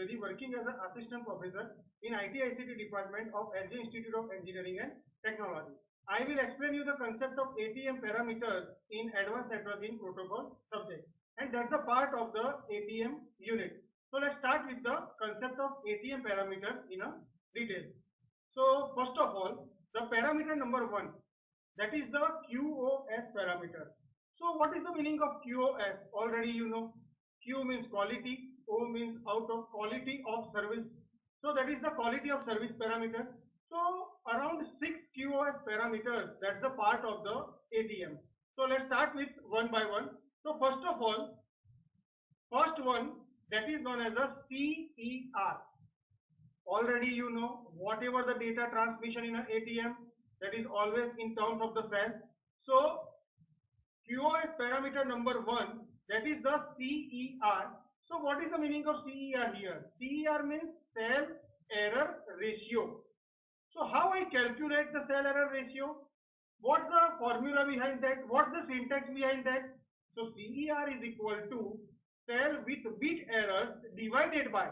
Trivedi, working as an assistant professor in IT/ICT department of SJ Institute of Engineering and Technology. I will explain you the concept of ATM parameters in advanced networking protocol subject, and that's the part of the ATM unit. So let's start with the concept of ATM parameters in a detail. So first of all, the parameter number one, that is the QoS parameter. So what is the meaning of QoS? Already you know. Q means quality, O means out of quality of service. So that is the quality of service parameter. So around 6 QoS parameters, that's the part of the ATM. So let's start with one by one. So first of all, first one, that is known as a CER. Already you know, whatever the data transmission in an ATM, that is always in terms of the cell. So QoS parameter number one, that is the CER. So what is the meaning of CER here? CER means cell error ratio. So how I calculate the cell error ratio? What's the formula behind that? What's the syntax behind that? So CER is equal to cell with bit errors divided by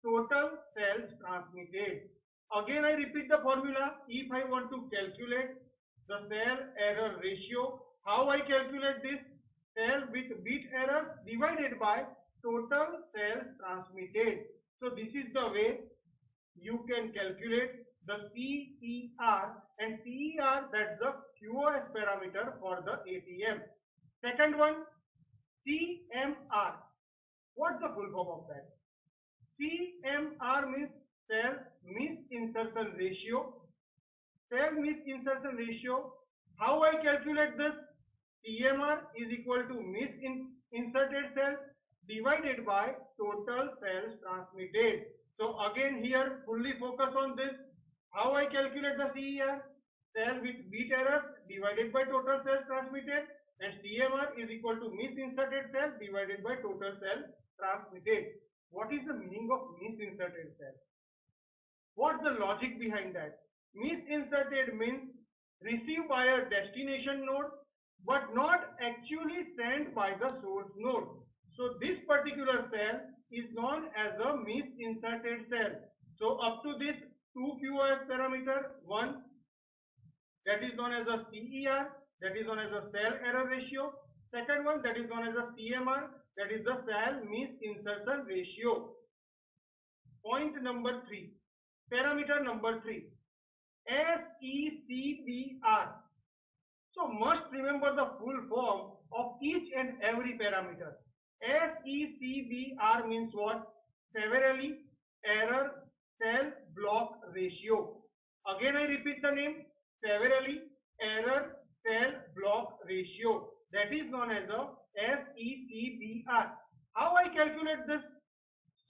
total cells transmitted. Again I repeat the formula. If I want to calculate the cell error ratio, how I calculate this? Cell with bit errors divided by total cells transmitted. So this is the way you can calculate the CER, and CER, that's the QoS parameter for the ATM. Second one, CMR. What's the full form of that? CMR means cell misinsertion ratio. Cell misinsertion ratio. How I calculate this? CMR is equal to misinserted cells divided by total cells transmitted. So again here fully focus on this. How I calculate the CER? Cell with bit errors divided by total cells transmitted, and CMR is equal to misinserted cell divided by total cell transmitted. What is the meaning of misinserted cell? What's the logic behind that? Misinserted means received by a destination node but not actually sent by the source node. So this particular cell is known as a misinserted cell. So up to this 2 QoS parameter, one that is known as a CER, that is known as a cell error ratio. Second one, that is known as a CMR, that is the cell misinsertion ratio. Point number 3, parameter number 3, SECBR. So must remember the full form of each and every parameter. SECBR means what? Severely error cell block ratio. Again I repeat the name, severely error cell block ratio. That is known as a SECBR. How I calculate this?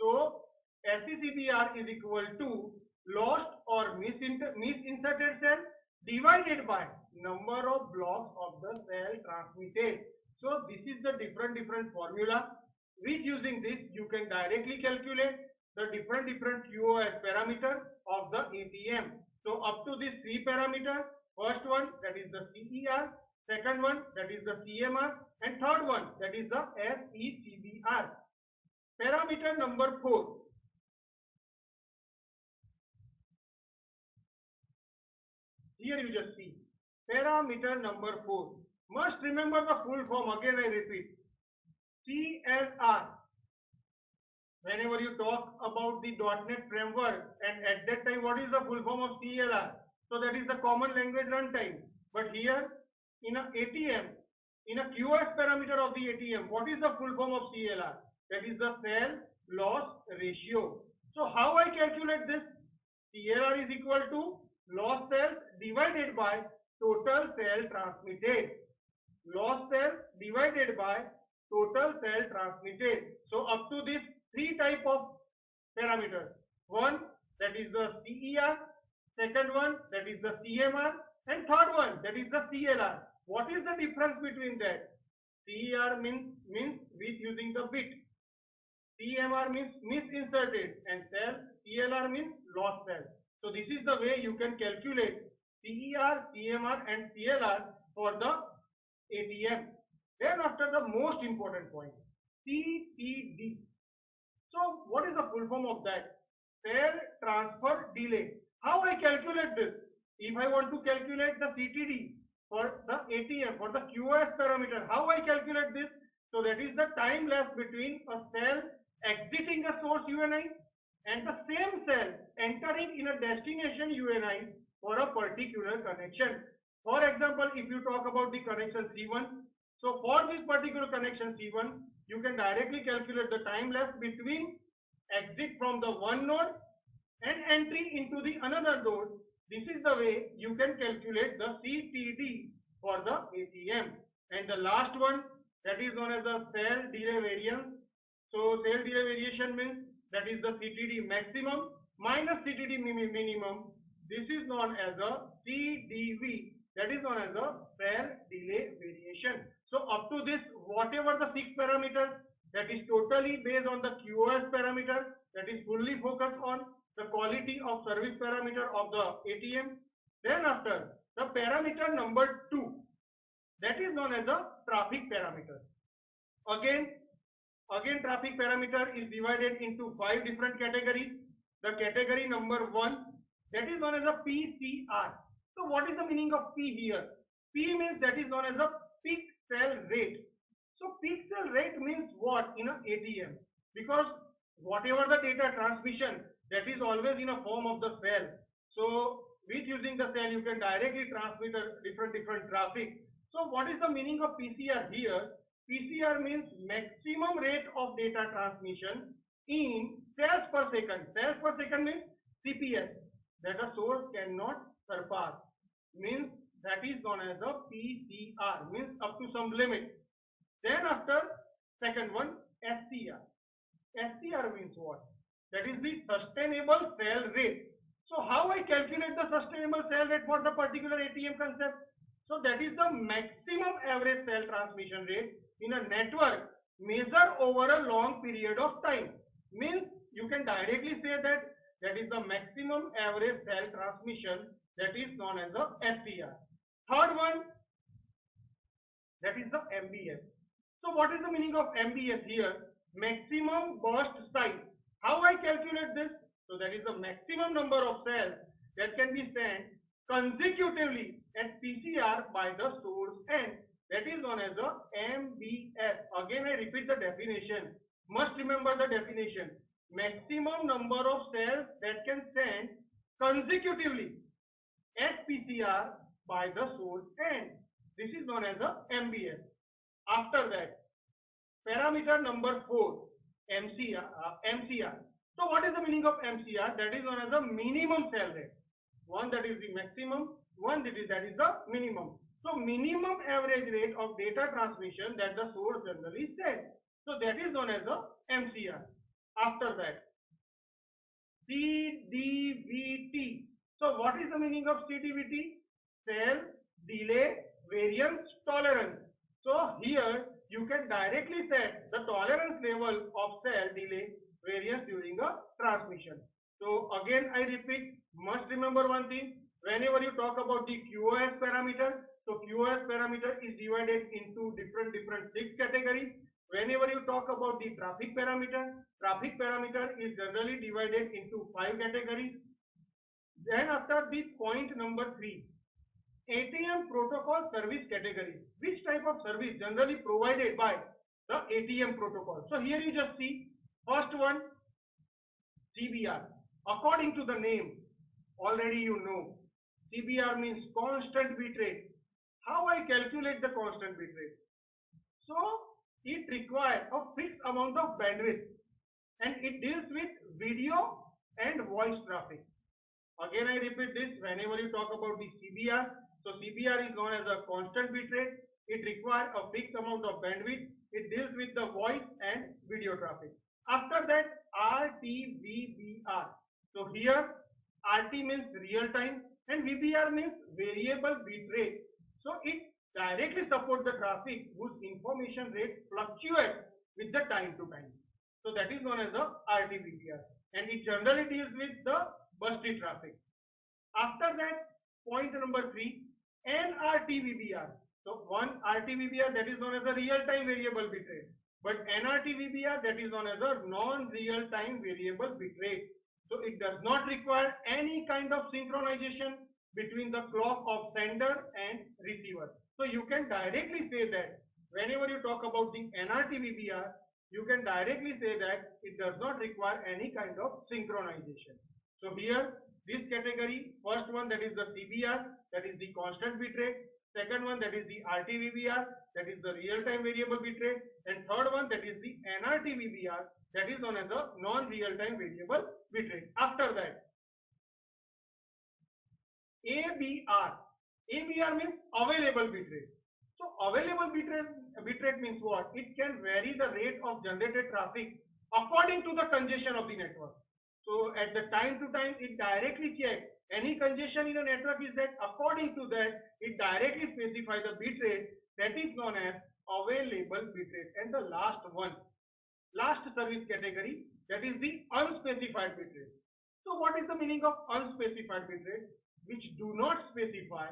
So SECBR is equal to lost or misinserted cell divided by number of blocks of the cell transmitted. So this is the different formula, which using this you can directly calculate the different QoS parameter of the ATM. So up to these 3 parameters, first one that is the CER, second one that is the CMR, and third one that is the SECBR. Parameter number 4. Here you just see parameter number 4. Must remember the full form. Again I repeat, CLR. Whenever you talk about the .NET framework, and at that time what is the full form of CLR? So that is the common language runtime. But here in a ATM, in a QoS parameter of the ATM, what is the full form of CLR? That is the cell loss ratio. So how I calculate this? CLR is equal to lost cells divided by total cell transmitted. Lost cells divided by total cell transmitted. So up to this 3 type of parameters. One that is the CER, second one that is the CMR, and third one that is the CLR. What is the difference between that? CER means with using the bit. CMR means misinserted, and cell CLR means lost cell. So this is the way you can calculate CER, CMR and CLR for the ATM. Then after the most important point, CPD. So what is the full form of that? Cell transfer delay. How I calculate this? If I want to calculate the CTD for the ATM, for the QoS parameter, how I calculate this? So that is the time lapse between a cell exiting a source UNI and the same cell entering in a destination UNI for a particular connection. For example, if you talk about the connection C1, so for this particular connection C1, you can directly calculate the time lapse between exit from the one node and entry into the another node. This is the way you can calculate the CTD for the ATM. And the last one, that is known as the cell delay variance. So cell delay variation means that is the CTD maximum minus CTD minimum. This is known as a CDV. That is known as a cell delay variation. So up to this, whatever the 6 parameters, that is totally based on the QoS parameter, that is fully focused on the quality of service parameter of the ATM. Then after, the parameter number 2, that is known as the traffic parameter. Again traffic parameter is divided into 5 different categories. The category number 1, that is known as a PCR. So what is the meaning of P here? P means that is known as a peak cell rate. So peak cell rate means what in an ATM? Because whatever the data transmission, that is always in a form of the cell. So with using the cell, you can directly transmit a different traffic. So what is the meaning of PCR here? PCR means maximum rate of data transmission in cells per second. Cells per second means CPS, that a source cannot surpass. Means that is known as a PCR, means up to some limit. Then after, second one, SCR. SCR means what? That is the sustainable cell rate. So how I calculate the sustainable cell rate for the particular ATM concept? So that is the maximum average cell transmission rate in a network measured over a long period of time. Means you can directly say that that is the maximum average cell transmission, that is known as the SCR. Third one, that is the MBS. So what is the meaning of MBS here? Maximum burst size. How I calculate this? So that is the maximum number of cells that can be sent consecutively at PCR by the source end. That is known as the MBS. Again I repeat the definition. Must remember the definition. Maximum number of cells that can send consecutively at PCR by the source end. This is known as the MBS. After that, parameter number 4, MCR. So what is the meaning of MCR? That is known as the minimum cell rate. One that is the maximum, one that is the minimum. So minimum average rate of data transmission that the source generally sends. So that is known as the MCR. After that, CDVT. So what is the meaning of CDVT? Cell delay variance tolerance. So here you can directly set the tolerance level of cell delay variance during a transmission. So again I repeat, must remember one thing, whenever you talk about the QoS parameter, so QoS parameter is divided into different 6 categories. Whenever you talk about the traffic parameter is generally divided into 5 categories. Then after the point number 3, ATM protocol service categories. Which type of service generally provided by the ATM protocol? So here you just see, first one, CBR. According to the name, already you know, CBR means constant bit rate. How I calculate the constant bit rate? So it requires a fixed amount of bandwidth and it deals with video and voice traffic. Again I repeat this, whenever you talk about the CBR, so CBR is known as a constant bit rate. It requires a fixed amount of bandwidth. It deals with the voice and video traffic. After that, RT-VBR. So here RT means real time and VBR means variable bit rate. So it directly supports the traffic whose information rate fluctuates with the time to time. So that is known as the RT-VBR and it generally deals with the bursty traffic. After that, point number 3, NRT-VBR. So one RT-VBR, that is known as a real time variable bit rate. But NRTVBR, that is known as a non-real-time variable bitrate. So it does not require any kind of synchronization between the clock of sender and receiver. So you can directly say that whenever you talk about the NRTVBR, you can directly say that it does not require any kind of synchronization. So here, this category, first one, that is the CBR, that is the constant bitrate. Second one, that is the RTVBR, that is the real-time variable bitrate. And third one, that is the NRTVBR, that is known as the non-real-time variable bitrate. After that, ABR. ABR means available bitrate. So available bitrate means what? It can vary the rate of generated traffic according to the congestion of the network. So at the time to time, it directly checks any congestion in a network is that according to that, it directly specifies the bitrate that is known as available bitrate. And the last one, last service category, that is the unspecified bitrate. So what is the meaning of unspecified bitrate? Which do not specify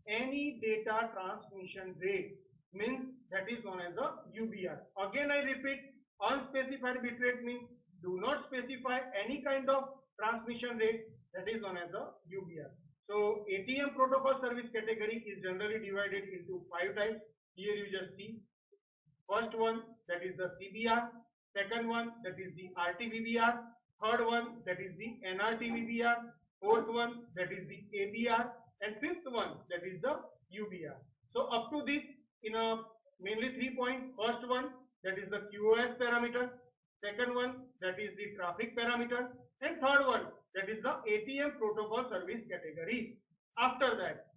any data transmission rate, means that is known as a UBR. Again I repeat, unspecified bitrate means do not specify any kind of transmission rate, that is known as a UBR. So ATM protocol service category is generally divided into 5 types. Here you just see. First one, that is the CBR. Second one, that is the RTVBR. Third one, that is the NRTVBR. Fourth one, that is the ABR. And fifth one, that is the UBR. So up to this, in a mainly 3 points. First one, that is the QoS parameter. Second one, that is the traffic parameter. And third one, that is the ATM protocol service category. After that,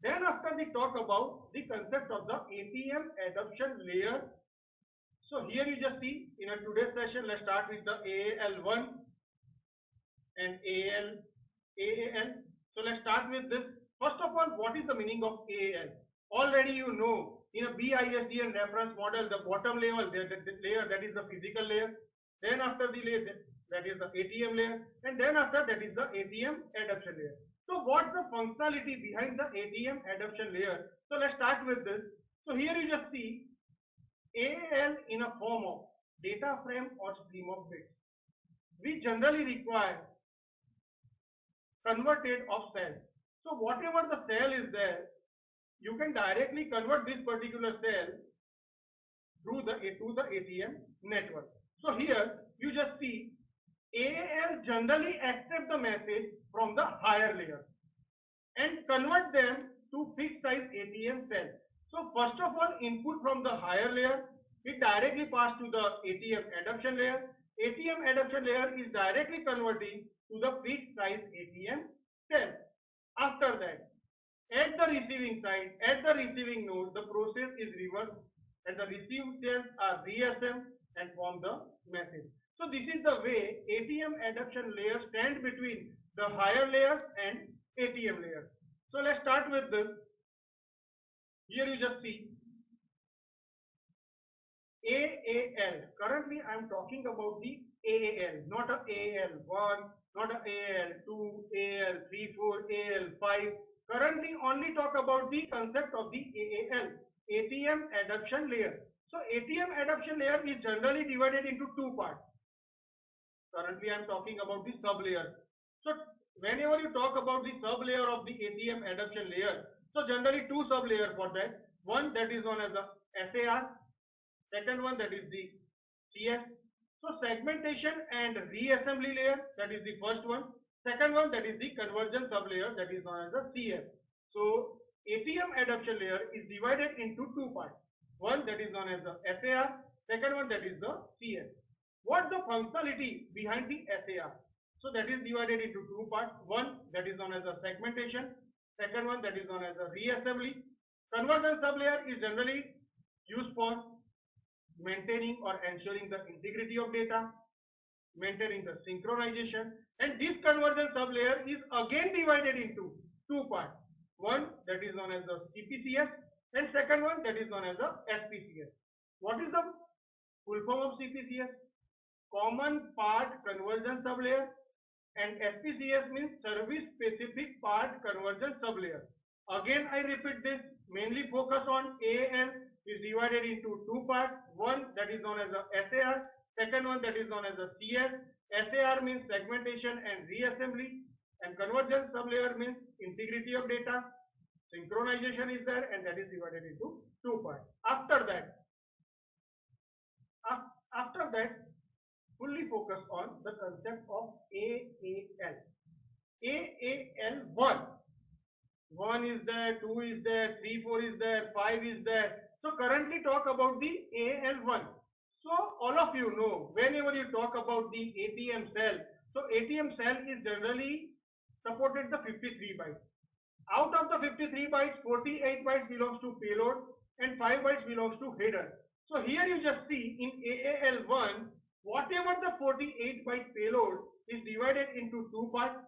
then after we talk about the concept of the ATM adoption layer. So here you just see in a today's session, let's start with the AAL1 and AAL. So let's start with this. First of all, what is the meaning of AAL? Already you know, in a BISDN reference model, the bottom level, the layer, that is the physical layer. Then after the layer, that is the ATM layer. And then after that is the ATM adoption layer. So what's the functionality behind the ATM adoption layer? So let's start with this. So here you just see AAL in a form of data frame or stream of bits. We generally require converted of cell. So whatever the cell is there, you can directly convert this particular cell through the ATM network. So here you just see AAL generally accept the message from the higher layer and convert them to fixed size ATM cells. So first of all, input from the higher layer, it directly passed to the ATM adoption layer. ATM adoption layer is directly converting to the fixed size ATM cell. After that, at the receiving side, at the receiving node, the process is reversed and the received cells are reassembled and form the message. So this is the way ATM adoption layer stand between the higher layers and ATM layers. So let's start with this. Here you just see AAL. Currently I am talking about the AAL, not a AAL1, not a AAL2, AAL3, 4, AAL5. Currently only talk about the concept of the AAL, ATM adoption layer. So ATM adoption layer is generally divided into 2 parts. Currently I am talking about the sub layer. So whenever you talk about the sub layer of the ATM adoption layer, so generally 2 sub layers for that. One that is known as the SAR, second one that is the CS. So segmentation and reassembly layer, that is the first one. Second one, that is the conversion sub layer, that is known as the CS. So ATM adoption layer is divided into 2 parts. One that is known as the SAR, second one that is the CS. What's the functionality behind the SAR? So that is divided into 2 parts. One that is known as the segmentation, second one that is known as the reassembly. Conversion sub layer is generally used for maintaining or ensuring the integrity of data, maintaining the synchronization, and this conversion sub layer is again divided into 2 parts. One that is known as the CPCS and second one that is known as the SPCS. What is the full form of CPCS? Common part conversion sub layer, and SPCS means service specific part conversion sub layer. Again I repeat this, mainly focus on AAL, is divided into two parts. One that is known as a SAR, second one that is known as a CS. SAR means segmentation and reassembly, and convergence sublayer means integrity of data. Synchronization is there, and that is divided into two parts. After that, fully focus on the concept of AAL. AAL1. 1 is there, 2 is there, 3, 4 is there, 5 is there. So currently talk about the AL1. So all of you know, whenever you talk about the ATM cell, so ATM cell is generally supported the 53 bytes. Out of the 53 bytes, 48 bytes belongs to payload and 5 bytes belongs to header. So here you just see in AAL1, whatever the 48 byte payload is divided into two parts,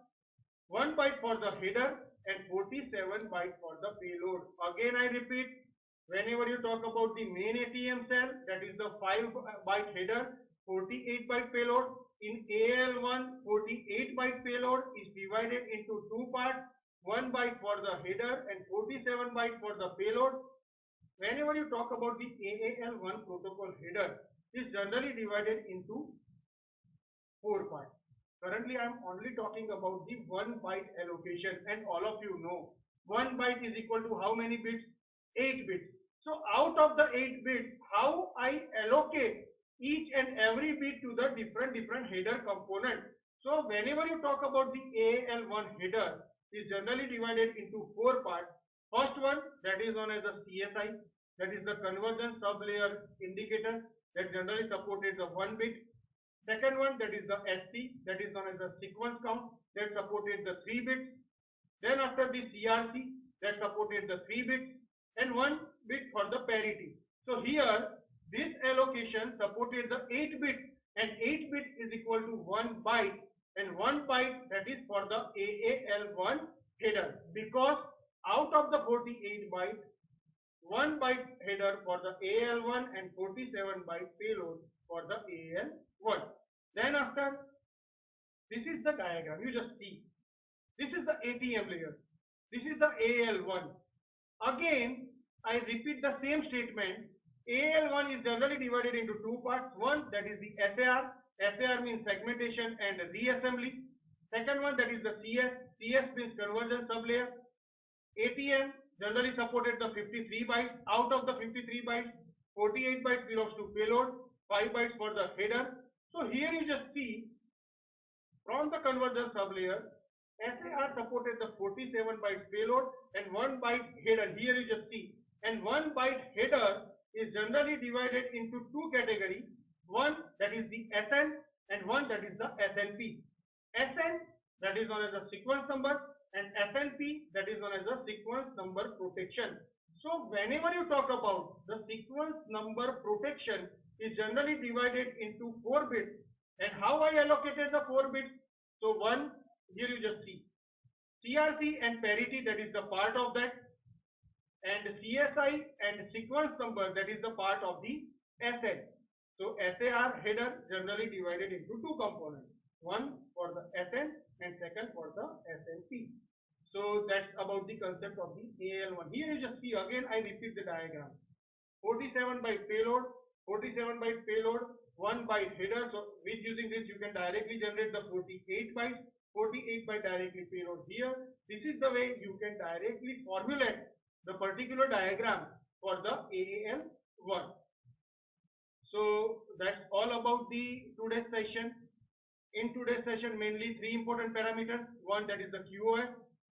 1 byte for the header and 47 bytes for the payload. Again I repeat, whenever you talk about the main ATM cell, that is the 5 byte header, 48 byte payload. In AL1, 48 byte payload is divided into two parts, 1 byte for the header and 47 bytes for the payload. Whenever you talk about the AAL1 protocol header, is generally divided into four parts. Currently, I am only talking about the 1 byte allocation, and all of you know 1 byte is equal to how many bits? 8 bits. So out of the 8 bits, how I allocate each and every bit to the different header component. So whenever you talk about the AAL1 header, is generally divided into four parts. First one, that is known as the CSI, that is the convergence sublayer indicator, that generally supported the 1 bit. Second one, that is the SC, that is known as the sequence count, that supported the 3 bits. Then after the CRC, that supported the 3 bits and 1 bit for the parity. So here this allocation supported the 8 bits, and 8 bits is equal to 1 byte, and 1 byte that is for the AAL1 header, because out of the 48 bytes, 1 byte header for the AL1 and 47 byte payload for the AL1. Then after, this is the diagram, you just see. This is the ATM layer. This is the AL1. Again, I repeat the same statement. AL1 is generally divided into two parts. One, that is the SAR. SAR means segmentation and reassembly. Second one, that is the CS. CS means convergence sublayer. ATM generally supported the 53 bytes. Out of the 53 bytes, 48 bytes belongs to payload, 5 bytes for the header. So here you just see, from the convergence sublayer, SAR supported the 47 bytes payload and 1 byte header. Here you just see, and 1 byte header is generally divided into two categories. One, that is the SN, and one, that is the SNP. SN, that is known as a sequence number, and SNP, that is known as a sequence number protection. So whenever you talk about the sequence number protection, is generally divided into 4 bits. And how I allocated the 4 bits? So one, here you just see CRC and parity, that is the part of that, and CSI and sequence number, that is the part of the SN. So SAR header generally divided into two components, one for the SN and second for the SNP. So that's about the concept of the AL1. Here you just see, again I repeat the diagram. 47 byte payload, 47 byte payload, 1 byte header. So with using this you can directly generate the 48 bytes, 48 byte directly payload here. This is the way you can directly formulate the particular diagram for the AAL1. So that's all about the today's session. In today's session, mainly 3 important parameters. One, that is the QoS,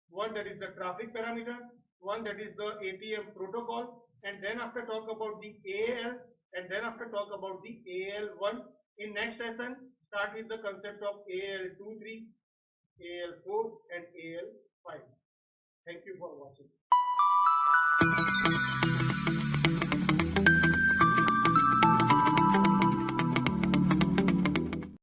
one, that is the traffic parameter, one, that is the ATM protocol, and then after talk about the AAL, and then after talk about the AL1. In next session, start with the concept of AL23, AL4 and AL5. Thank you for watching.